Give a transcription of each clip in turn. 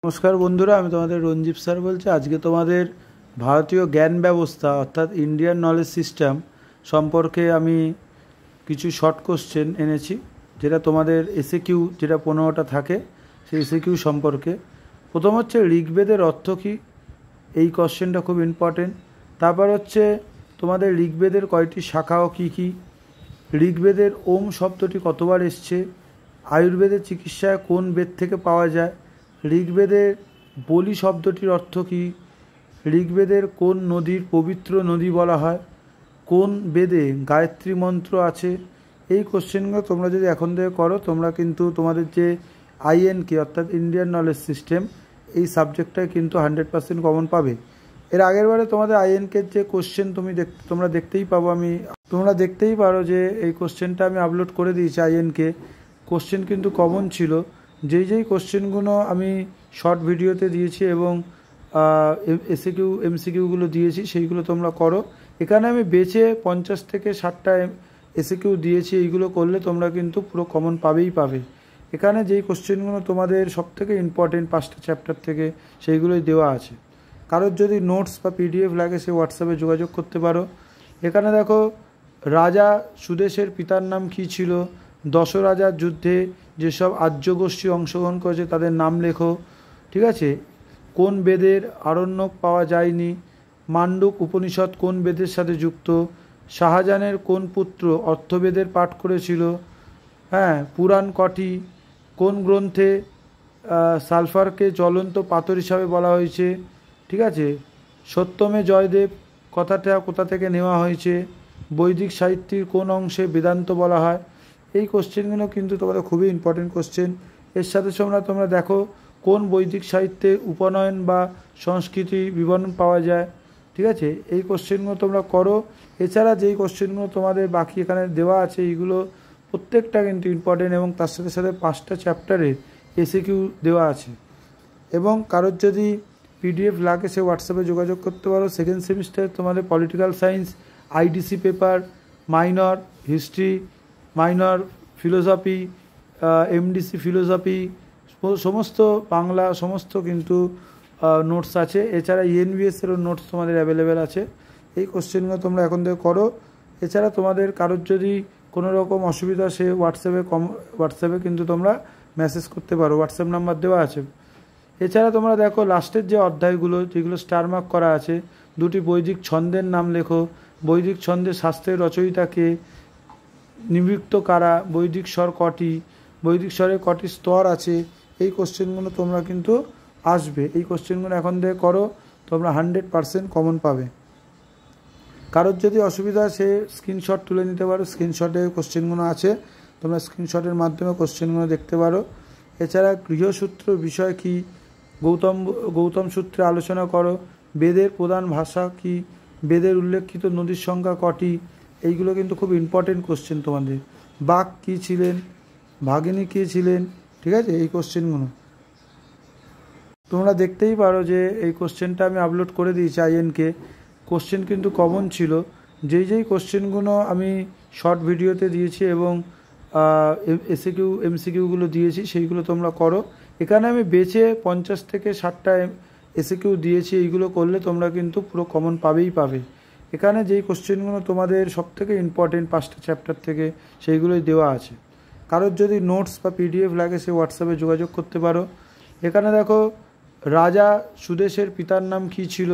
नमस्कार बंधुरा आमी तोमादेर रंजीब सर बोलছি। আজকে তোমাদের ভারতীয় জ্ঞান ব্যবস্থা অর্থাৎ ইন্ডিয়ান নলেজ সিস্টেম সম্পর্কে আমি কিছু শর্ট কোশ্চেন এনেছি, যেটা তোমাদের এসএকিউ যেটা 15টা থাকে সেই এসএকিউ সম্পর্কে। প্রথম হচ্ছে ঋগ্বেদের অর্থ কী, এই কোশ্চেনটা খুব ইম্পর্টেন্ট। তারপর হচ্ছে তোমাদের ঋগ্বেদের কয়টি শাখা ও কী কী, ঋগ্বেদের ওম শব্দটি কতবার এসছে, আয়ুর্বেদের চিকিৎসায় কোন বেদ থেকে পাওয়া যায়, ঋগ্বেদের বলি শব্দটির অর্থ কী, ঋগ্বেদের কোন নদীর পবিত্র নদী বলা হয়, কোন বেদে গায়ত্রী মন্ত্র আছে। এই কোশ্চেনগুলো তোমরা যদি এখন থেকে করো তোমরা কিন্তু তোমাদের যে আইএনকে অর্থাৎ ইন্ডিয়ান নলেজ সিস্টেম এই সাবজেক্টটায় কিন্তু 100% কমন পাবে। এর আগের বারে তোমাদের আইএনকের যে কোশ্চেন তোমরা দেখতেই পাবো, তোমরা দেখতেই পারো যে এই কোশ্চেনটা আমি আপলোড করে দিয়েছি আইএনকে। কোশ্চেন কিন্তু কমন ছিল, যেই কোশ্চেনগুলো আমি শর্ট ভিডিওতে দিয়েছি এবং এসএকিউ এমসিকিউগুলো দিয়েছি সেইগুলো তোমরা করো। এখানে আমি বেছে 50 থেকে 60টা এসএকিউ দিয়েছি, এইগুলো করলে তোমরা কিন্তু পুরো কমন পাবে। এখানে যেই কোশ্চেনগুলো তোমাদের সবথেকে ইম্পর্টেন্ট 5টা চ্যাপ্টার থেকে সেইগুলোই দেওয়া আছে। কারোর যদি নোটস বা পিডিএফ লাগে সে হোয়াটসঅ্যাপে যোগাযোগ করতে পারো। এখানে দেখো রাজা সুদেশের পিতার নাম কী ছিল, দশরাজার যুদ্ধে যেসব আর্য গোষ্ঠী অংশগ্রহণ করেছে তাদের নাম লেখো, ঠিক আছে। কোন বেদের আরণ্যক পাওয়া যায়নি, মান্ডুক উপনিষদ কোন বেদের সাথে যুক্ত, শাহজাহানের কোন পুত্র অর্থবেদের পাঠ করেছিল, পুরাণ কটি, কোন গ্রন্থে সালফারকে জ্বলন্ত পাথর হিসাবে বলা হয়েছে, ঠিক আছে। সত্যমে জয়দেব কথাটা কোথা থেকে নেওয়া হয়েছে, বৈদিক সাহিত্যের কোন অংশে বেদান্ত বলা হয়। এই কোশ্চেনগুলো কিন্তু তোমাদের খুবই ইম্পর্টেন্ট কোশ্চেন। এর সাথে তোমরা দেখো কোন বৈদিক সাহিত্যে উপনয়ন বা সংস্কৃতি বিবরণ পাওয়া যায়, ঠিক আছে। এই কোশ্চেনগুলো তোমরা করো। এছাড়া যেই কোশ্চেনগুলো তোমাদের বাকি এখানে দেওয়া আছে এইগুলো প্রত্যেকটা কিন্তু ইম্পর্টেন্ট এবং তার সাথে 5টা চ্যাপ্টারের এসএকিউ দেওয়া আছে। এবং কারোর যদি পিডিএফ লাগে সে হোয়াটসঅ্যাপে যোগাযোগ করতে পারো। সেকেন্ড সেমিস্টারে তোমাদের political science, IDC paper, minor history, minor philosophy, MDC philosophy, সমস্ত বাংলা সমস্ত কিন্তু নোটস আছে। এছাড়া ইএনভিএসেরও নোটস তোমাদের অ্যাভেলেবেল আছে। এই কোশ্চেনগুলো তোমরা এখন থেকে করো। এছাড়া তোমাদের কারোর যদি কোনো রকম অসুবিধা সে হোয়াটসঅ্যাপে কিন্তু তোমরা মেসেজ করতে পারো, হোয়াটসঅ্যাপ নাম্বার দেওয়া আছে। এছাড়া তোমরা দেখো লাস্টের যে অধ্যায়গুলো যেগুলো স্টার মার্ক করা আছে, দুটি বৈদিক ছন্দের নাম লেখো, বৈদিক ছন্দের শাস্ত্রের রচয়িতাকে, নিবৃত্ত কারা, বৈদিক স্বর কটি, বৈদিক স্বরের কটি স্তর আছে। এই কোশ্চেনগুলো তোমরা কিন্তু আসবে। এই কোশ্চেনগুলো এখন থেকে করো, তোমরা 100% কমন পাবে। কারোর যদি অসুবিধা সে স্ক্রিনশট তুলে নিতে পারো, স্ক্রিনশটে কোশ্চেনগুলো আছে, তোমরা স্ক্রিনশটের মাধ্যমে কোশ্চেনগুলো দেখতে পারো। এছাড়া গৃহসূত্র বিষয় কি, গৌতম সূত্রে আলোচনা করো, বেদের প্রধান ভাষা কি, বেদের উল্লেখিত নদীর সংখ্যা কটি। এইগুলো কিন্তু খুব ইম্পর্টেন্ট কোশ্চেন তোমাদের। বাঘ কী ছিলেন, ভাগিনী কী ছিলেন, ঠিক আছে। এই কোশ্চেনগুলো তোমরা দেখতেই পারো যে এই কোশ্চেনটা আমি আপলোড করে দিয়েছি আইএনকে। কোশ্চেন কিন্তু কমন ছিল, যেই কোশ্চেনগুলো আমি শর্ট ভিডিওতে দিয়েছি এবং এসএকিউ এমসিকিউগুলো দিয়েছি সেইগুলো তোমরা করো। এখানে আমি বেছে 50 থেকে 60টা এসএকিউ দিয়েছি, এইগুলো করলে তোমরা কিন্তু পুরো কমন পাবে। এখানে যেই কোশ্চেনগুলো তোমাদের সবথেকে ইম্পর্টেন্ট 5টা চ্যাপ্টার থেকে সেইগুলোই দেওয়া আছে। কারোর যদি নোটস বা পিডিএফ লাগে সে হোয়াটসঅ্যাপে যোগাযোগ করতে পারো। এখানে দেখো রাজা সুদেশের পিতার নাম কী ছিল,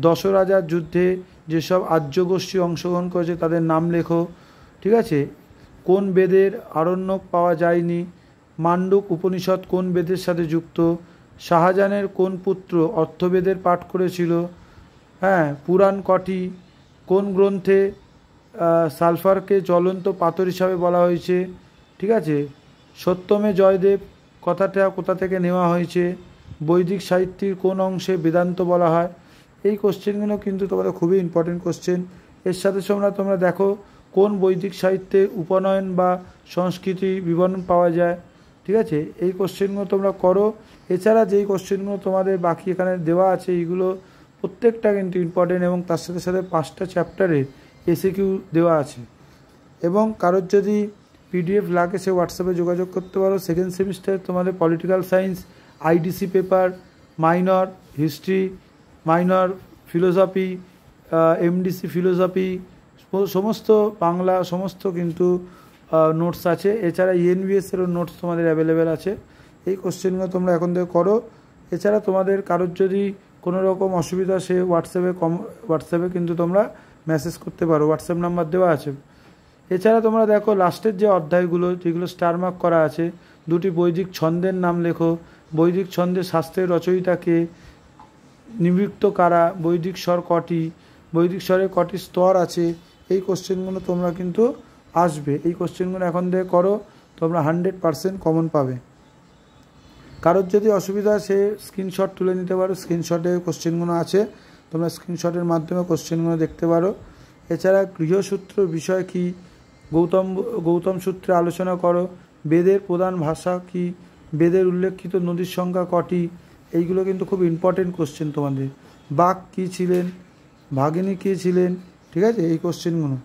দশরাজার যুদ্ধে যেসব আর্য গোষ্ঠী অংশগ্রহণ করেছে তাদের নাম লেখো, ঠিক আছে। কোন বেদের আরণ্যক পাওয়া যায়নি, মান্ডুক উপনিষদ কোন বেদের সাথে যুক্ত, শাহজাহানের কোন পুত্র অর্থবেদের পাঠ করেছিল, পুরাণ কটি, কোন গ্রন্থে সালফারকে জ্বলন্ত পাথর হিসাবে বলা হয়েছে, ঠিক আছে। সত্যমে জয়দেব কথাটা কোথা থেকে নেওয়া হয়েছে, বৈদিক সাহিত্যের কোন অংশে বেদান্ত বলা হয়। এই কোশ্চেনগুলো কিন্তু তোমাদের খুবই ইম্পর্টেন্ট কোশ্চেন। এর সাথে তোমরা দেখো কোন বৈদিক সাহিত্যে উপনয়ন বা সংস্কৃতি বিবরণ পাওয়া যায়, ঠিক আছে। এই কোশ্চেনগুলো তোমরা করো। এছাড়া যেই কোশ্চেনগুলো তোমাদের বাকি এখানে দেওয়া আছে এইগুলো প্রত্যেকটা কিন্তু ইম্পর্টেন্ট এবং তার সাথে 5টা চ্যাপ্টারের এসএকিউ দেওয়া আছে। এবং কারোর যদি পিডিএফ লাগে সে হোয়াটসঅ্যাপে যোগাযোগ করতে পারো। সেকেন্ড সেমিস্টারে তোমাদের political science, IDC paper, minor history, minor philosophy, MDC philosophy, সমস্ত বাংলা সমস্ত কিন্তু নোটস আছে। এছাড়া ইএনভিএসেরও নোটস তোমাদের অ্যাভেলেবেল আছে। এই কোশ্চেনগুলো তোমরা এখন থেকে করো। এছাড়া তোমাদের কারোর যদি কোনো রকম অসুবিধা সে হোয়াটসঅ্যাপে কিন্তু তোমরা মেসেজ করতে পারো, হোয়াটসঅ্যাপ নাম্বার দেওয়া আছে। এছাড়া তোমরা দেখো লাস্টের যে অধ্যায়গুলো যেগুলো স্টার মার্ক করা আছে, দুটি বৈদিক ছন্দের নাম লেখো, বৈদিক ছন্দের শাস্ত্রের রচয়িতাকে, নিবৃত্ত কারা, বৈদিক স্বর কটি, বৈদিক স্বরের কটি স্তর আছে, এই কোশ্চেনগুলো তোমরা কিন্তু আসবে। এই কোশ্চেনগুলো এখন থেকে করো, তোমরা 100% কমন পাবে। কারোর যদি অসুবিধা সে স্ক্রিনশট তুলে নিতে পারো, স্ক্রিনশটে কোশ্চেনগুলো আছে, তোমরা স্ক্রিনশটের মাধ্যমে কোশ্চেনগুলো দেখতে পারো। এছাড়া গৃহসূত্র বিষয় কি, গৌতম সূত্রে আলোচনা করো, বেদের প্রধান ভাষা কি, বেদের উল্লেখিত নদীর সংখ্যা কটি, এইগুলো কিন্তু খুব ইম্পর্টেন্ট কোশ্চেন তোমাদের। বাঘ কী ছিলেন, ভাগিনী কী ছিলেন, ঠিক আছে, এই কোশ্চেনগুলো।